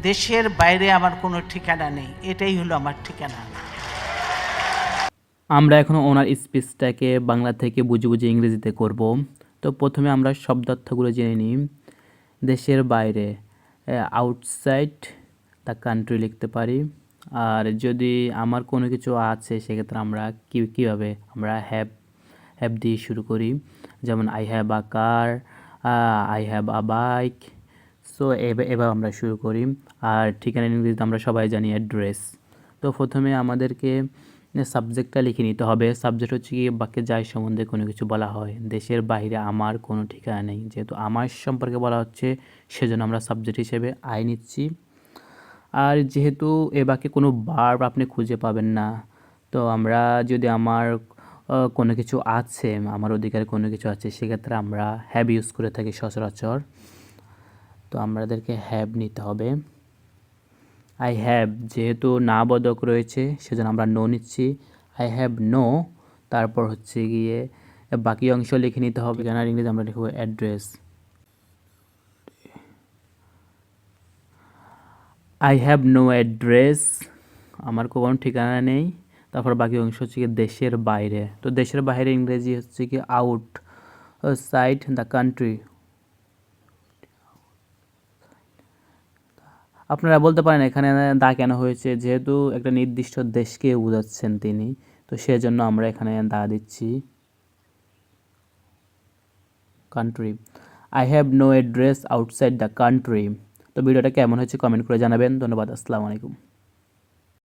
দেশের বাইরে আমার কোনো ঠিকানা নেই, এটাই হলো আমার ঠিকানা। আমরা এখন ওনার স্পিচটাকে বাংলা থেকে বুঝে বুঝে ইংরেজিতে করব। তো প্রথমে আমরা শব্দার্থগুলো জেনে নিই। দেশের বাইরে, আউটসাইড দ্য কান্ট্রি লিখতে পারি। আর যদি আমার কোনো কিছু আছে সেক্ষেত্রে আমরা কীভাবে আমরা হ্যাভ দিয়ে শুরু করি। যেমন I have a car, I have a bike. So এবার আমরা শুরু করি। আর ঠিকানা ইংরেজিতে আমরা সবাই জানি অ্যাড্রেস। তো প্রথমে আমাদেরকে সাবজেক্টটা লিখে নিতে হবে। সাবজেক্ট হচ্ছে কি বাক্যে যার সম্বন্ধে কোনো কিছু বলা হয়। দেশের বাইরে আমার কোনো ঠিকানা নেই, যেহেতু আমার সম্পর্কে বলা হচ্ছে সেজন্য আমরা সাবজেক্ট হিসেবে আই নিচ্ছি। আর যেহেতু এ বাক্যে কোনো ভার্ব আপনি খুঁজে পাবেন না, তো আমরা যদি আমার কোনো কিছু আছে, আমার অধিকারে কোনো কিছু আছে, সেক্ষেত্রে আমরা হ্যাভ ইউজ করে থাকি সচরাচর। তো আমাদেরকে হ্যাভ নিতে হবে। আই হ্যাভ যেহেতু না বোধক রয়েছে সেজন্য আমরা নো নিচ্ছি। আই হ্যাভ নো, তারপর হচ্ছে গিয়ে বাকি অংশ লিখে নিতে হবে। ঠিকানার ইংরেজি আমরা লিখব address. I have no address, আমার কোনো ঠিকানা নেই। তারপর বাকি অংশ হচ্ছে কি দেশের বাইরে। তো দেশের বাইরে ইংরেজি হচ্ছে কি আউট সাইড দ্য কান্ট্রি। আপনারা বলতে পারেন এখানে দা কেন হয়েছে, যেহেতু একটা নির্দিষ্ট দেশকে বোঝাচ্ছেন তিনি, তো সেজন্য আমরা এখানে দা দিচ্ছি। Country, I have no address outside the country. তো ভিডিওটা কেমন হয়েছে কমেন্ট করে জানাবেন। ধন্যবাদ, আসসালামু আলাইকুম।